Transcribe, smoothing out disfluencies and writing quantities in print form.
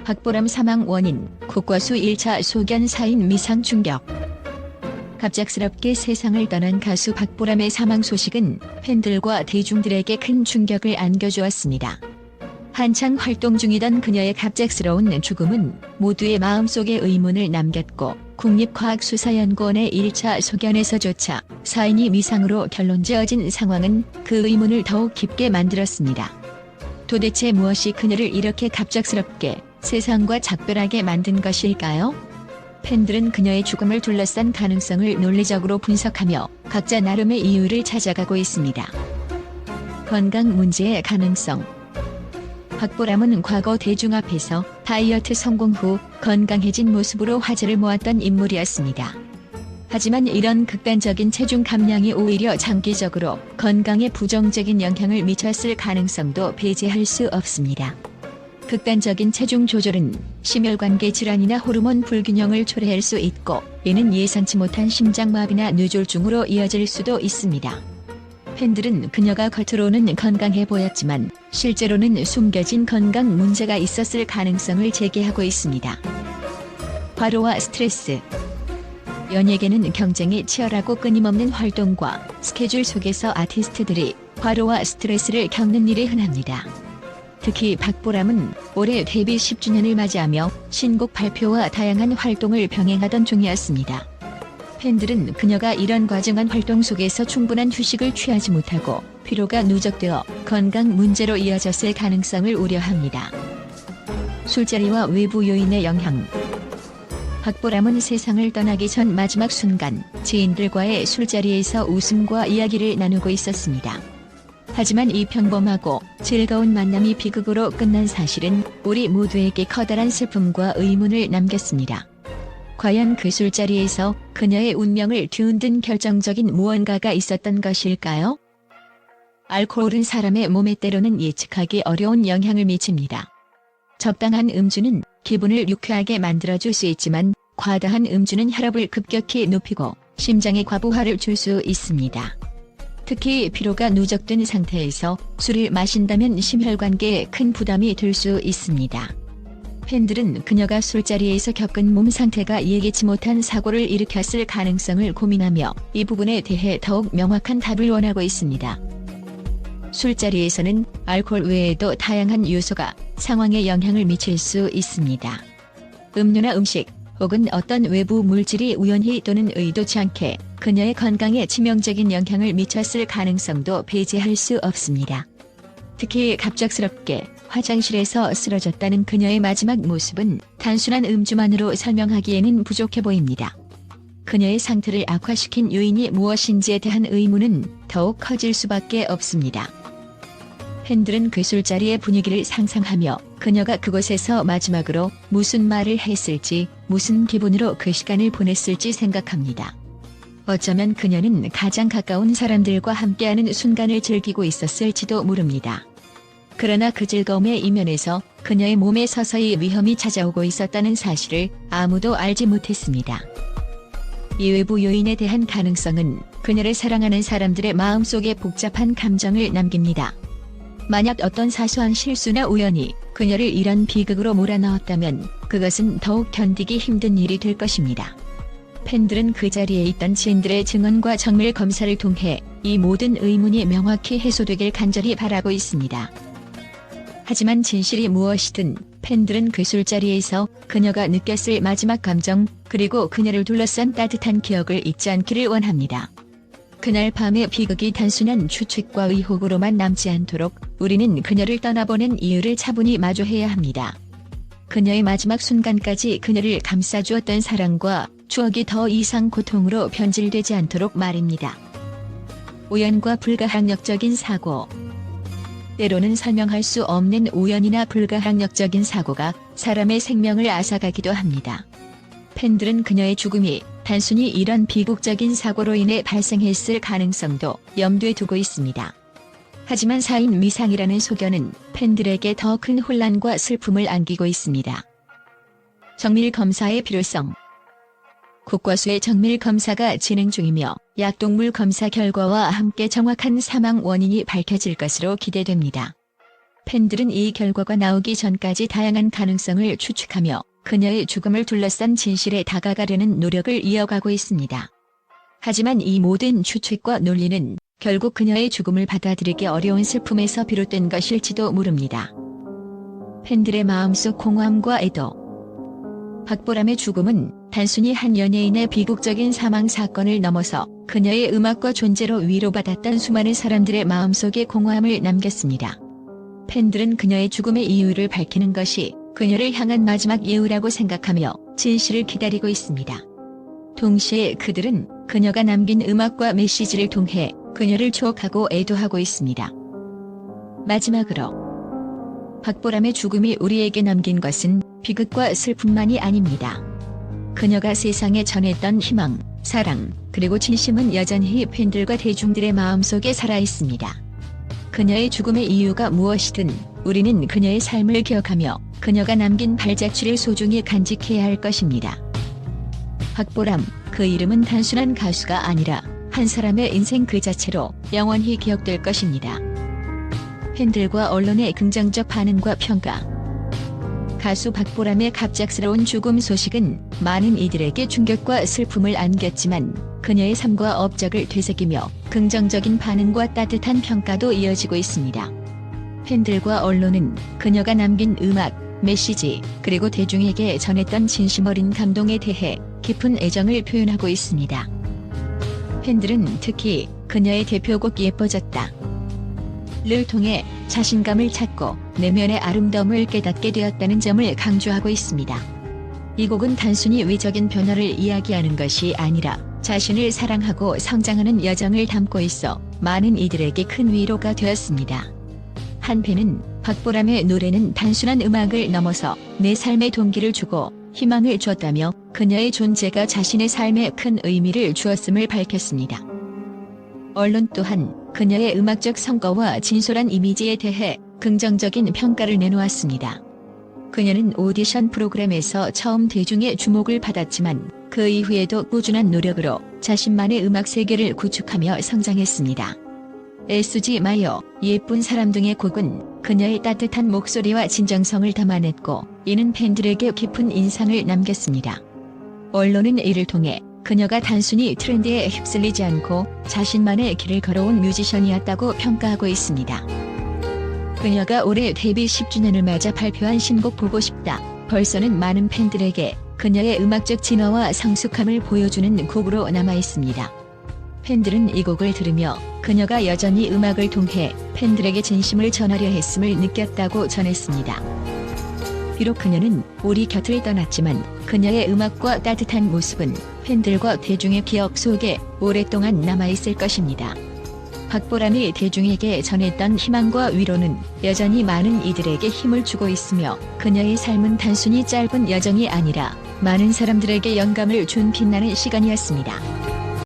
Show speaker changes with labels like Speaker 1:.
Speaker 1: 박보람 사망 원인, 국과수 1차 소견 사인 미상 충격. 갑작스럽게 세상을 떠난 가수 박보람의 사망 소식은 팬들과 대중들에게 큰 충격을 안겨주었습니다. 한창 활동 중이던 그녀의 갑작스러운 죽음은 모두의 마음속에 의문을 남겼고 국립과학수사연구원의 1차 소견에서조차 사인이 미상으로 결론지어진 상황은 그 의문을 더욱 깊게 만들었습니다. 도대체 무엇이 그녀를 이렇게 갑작스럽게 세상과 작별하게 만든 것일까요? 팬들은 그녀의 죽음을 둘러싼 가능성을 논리적으로 분석하며 각자 나름의 이유를 찾아가고 있습니다. 건강 문제의 가능성. 박보람은 과거 대중 앞에서 다이어트 성공 후 건강해진 모습으로 화제를 모았던 인물이었습니다. 하지만 이런 극단적인 체중 감량이 오히려 장기적으로 건강에 부정적인 영향을 미쳤을 가능성도 배제할 수 없습니다. 극단적인 체중 조절은 심혈관계 질환이나 호르몬 불균형을 초래할 수 있고 이는 예상치 못한 심장마비나 뇌졸중으로 이어질 수도 있습니다. 팬들은 그녀가 겉으로는 건강해 보였지만 실제로는 숨겨진 건강 문제가 있었을 가능성을 제기하고 있습니다. 과로와 스트레스. 연예계는 경쟁이 치열하고 끊임없는 활동과 스케줄 속에서 아티스트들이 과로와 스트레스를 겪는 일이 흔합니다. 특히 박보람은 올해 데뷔 10주년을 맞이하며 신곡 발표와 다양한 활동을 병행하던 중이었습니다. 팬들은 그녀가 이런 과정한 활동 속에서 충분한 휴식을 취하지 못하고 피로가 누적되어 건강 문제로 이어졌을 가능성을 우려합니다. 술자리와 외부 요인의 영향. 박보람은 세상을 떠나기 전 마지막 순간 지인들과의 술자리에서 웃음과 이야기를 나누고 있었습니다. 하지만 이 평범하고 즐거운 만남이 비극으로 끝난 사실은 우리 모두에게 커다란 슬픔과 의문을 남겼습니다. 과연 그 술자리에서 그녀의 운명을 뒤흔든 결정적인 무언가가 있었던 것일까요? 알코올은 사람의 몸에 때로는 예측하기 어려운 영향을 미칩니다. 적당한 음주는 기분을 유쾌하게 만들어줄 수 있지만 과다한 음주는 혈압을 급격히 높이고 심장에 과부하를 줄 수 있습니다. 특히 피로가 누적된 상태에서 술을 마신다면 심혈관계에 큰 부담이 될 수 있습니다. 팬들은 그녀가 술자리에서 겪은 몸 상태가 예기치 못한 사고를 일으켰을 가능성을 고민하며 이 부분에 대해 더욱 명확한 답을 원하고 있습니다. 술자리에서는 알코올 외에도 다양한 요소가 상황에 영향을 미칠 수 있습니다. 음료나 음식 혹은 어떤 외부 물질이 우연히 또는 의도치 않게 그녀의 건강에 치명적인 영향을 미쳤을 가능성도 배제할 수 없습니다. 특히 갑작스럽게 화장실에서 쓰러졌다는 그녀의 마지막 모습은 단순한 음주만으로 설명하기에는 부족해 보입니다. 그녀의 상태를 악화시킨 요인이 무엇인지에 대한 의문은 더욱 커질 수밖에 없습니다. 팬들은 그 술자리의 분위기를 상상하며 그녀가 그곳에서 마지막으로 무슨 말을 했을지, 무슨 기분으로 그 시간을 보냈을지 생각합니다. 어쩌면 그녀는 가장 가까운 사람들과 함께하는 순간을 즐기고 있었을지도 모릅니다. 그러나 그 즐거움의 이면에서 그녀의 몸에 서서히 위험이 찾아오고 있었다는 사실을 아무도 알지 못했습니다. 이 외부 요인에 대한 가능성은 그녀를 사랑하는 사람들의 마음속에 복잡한 감정을 남깁니다. 만약 어떤 사소한 실수나 우연이 그녀를 이런 비극으로 몰아넣었다면 그것은 더욱 견디기 힘든 일이 될 것입니다. 팬들은 그 자리에 있던 지인들의 증언과 정밀 검사를 통해 이 모든 의문이 명확히 해소되길 간절히 바라고 있습니다. 하지만 진실이 무엇이든 팬들은 그 술자리에서 그녀가 느꼈을 마지막 감정 그리고 그녀를 둘러싼 따뜻한 기억을 잊지 않기를 원합니다. 그날 밤의 비극이 단순한 추측과 의혹으로만 남지 않도록 우리는 그녀를 떠나보낸 이유를 차분히 마주해야 합니다. 그녀의 마지막 순간까지 그녀를 감싸주었던 사랑과 추억이 더 이상 고통으로 변질되지 않도록 말입니다. 우연과 불가항력적인 사고. 때로는 설명할 수 없는 우연이나 불가항력적인 사고가 사람의 생명을 앗아가기도 합니다. 팬들은 그녀의 죽음이 단순히 이런 비극적인 사고로 인해 발생했을 가능성도 염두에 두고 있습니다. 하지만 사인 미상이라는 소견은 팬들에게 더 큰 혼란과 슬픔을 안기고 있습니다. 정밀 검사의 필요성. 국과수의 정밀 검사가 진행 중이며 약동물 검사 결과와 함께 정확한 사망 원인이 밝혀질 것으로 기대됩니다. 팬들은 이 결과가 나오기 전까지 다양한 가능성을 추측하며 그녀의 죽음을 둘러싼 진실에 다가가려는 노력을 이어가고 있습니다. 하지만 이 모든 추측과 논리는 결국 그녀의 죽음을 받아들이기 어려운 슬픔에서 비롯된 것일지도 모릅니다. 팬들의 마음속 공허함과 애도. 박보람의 죽음은 단순히 한 연예인의 비극적인 사망 사건을 넘어서 그녀의 음악과 존재로 위로받았던 수많은 사람들의 마음속에 공허함을 남겼습니다. 팬들은 그녀의 죽음의 이유를 밝히는 것이 그녀를 향한 마지막 예우라고 생각하며 진실을 기다리고 있습니다. 동시에 그들은 그녀가 남긴 음악과 메시지를 통해 그녀를 추억하고 애도하고 있습니다. 마지막으로 박보람의 죽음이 우리에게 남긴 것은 비극과 슬픔만이 아닙니다. 그녀가 세상에 전했던 희망, 사랑, 그리고 진심은 여전히 팬들과 대중들의 마음속에 살아있습니다. 그녀의 죽음의 이유가 무엇이든 우리는 그녀의 삶을 기억하며 그녀가 남긴 발자취를 소중히 간직해야 할 것입니다. 박보람, 그 이름은 단순한 가수가 아니라 한 사람의 인생 그 자체로 영원히 기억될 것입니다. 팬들과 언론의 긍정적 반응과 평가. 가수 박보람의 갑작스러운 죽음 소식은 많은 이들에게 충격과 슬픔을 안겼지만 그녀의 삶과 업적을 되새기며 긍정적인 반응과 따뜻한 평가도 이어지고 있습니다. 팬들과 언론은 그녀가 남긴 음악, 메시지, 그리고 대중에게 전했던 진심 어린 감동에 대해 깊은 애정을 표현하고 있습니다. 팬들은 특히 그녀의 대표곡 예뻐졌다 를 통해 자신감을 찾고 내면의 아름다움을 깨닫게 되었다는 점을 강조하고 있습니다. 이 곡은 단순히 외적인 변화를 이야기하는 것이 아니라 자신을 사랑하고 성장하는 여정을 담고 있어 많은 이들에게 큰 위로가 되었습니다. 한 팬은 박보람의 노래는 단순한 음악을 넘어서 내 삶의 동기를 주고 희망을 줬다며 그녀의 존재가 자신의 삶에 큰 의미를 주었음을 밝혔습니다. 언론 또한 그녀의 음악적 성과와 진솔한 이미지에 대해 긍정적인 평가를 내놓았습니다. 그녀는 오디션 프로그램에서 처음 대중의 주목을 받았지만 그 이후에도 꾸준한 노력으로 자신만의 음악 세계를 구축하며 성장했습니다. 애쓰지 마요, 예쁜 사람 등의 곡은 그녀의 따뜻한 목소리와 진정성을 담아냈고 이는 팬들에게 깊은 인상을 남겼습니다. 언론은 이를 통해 그녀가 단순히 트렌드에 휩쓸리지 않고 자신만의 길을 걸어온 뮤지션이었다고 평가하고 있습니다. 그녀가 올해 데뷔 10주년을 맞아 발표한 신곡 보고 싶다. 벌써는 많은 팬들에게 그녀의 음악적 진화와 성숙함을 보여주는 곡으로 남아있습니다. 팬들은 이 곡을 들으며 그녀가 여전히 음악을 통해 팬들에게 진심을 전하려 했음을 느꼈다고 전했습니다. 비록 그녀는 우리 곁을 떠났지만 그녀의 음악과 따뜻한 모습은 팬들과 대중의 기억 속에 오랫동안 남아있을 것입니다. 박보람이 대중에게 전했던 희망과 위로는 여전히 많은 이들에게 힘을 주고 있으며 그녀의 삶은 단순히 짧은 여정이 아니라 많은 사람들에게 영감을 준 빛나는 시간이었습니다.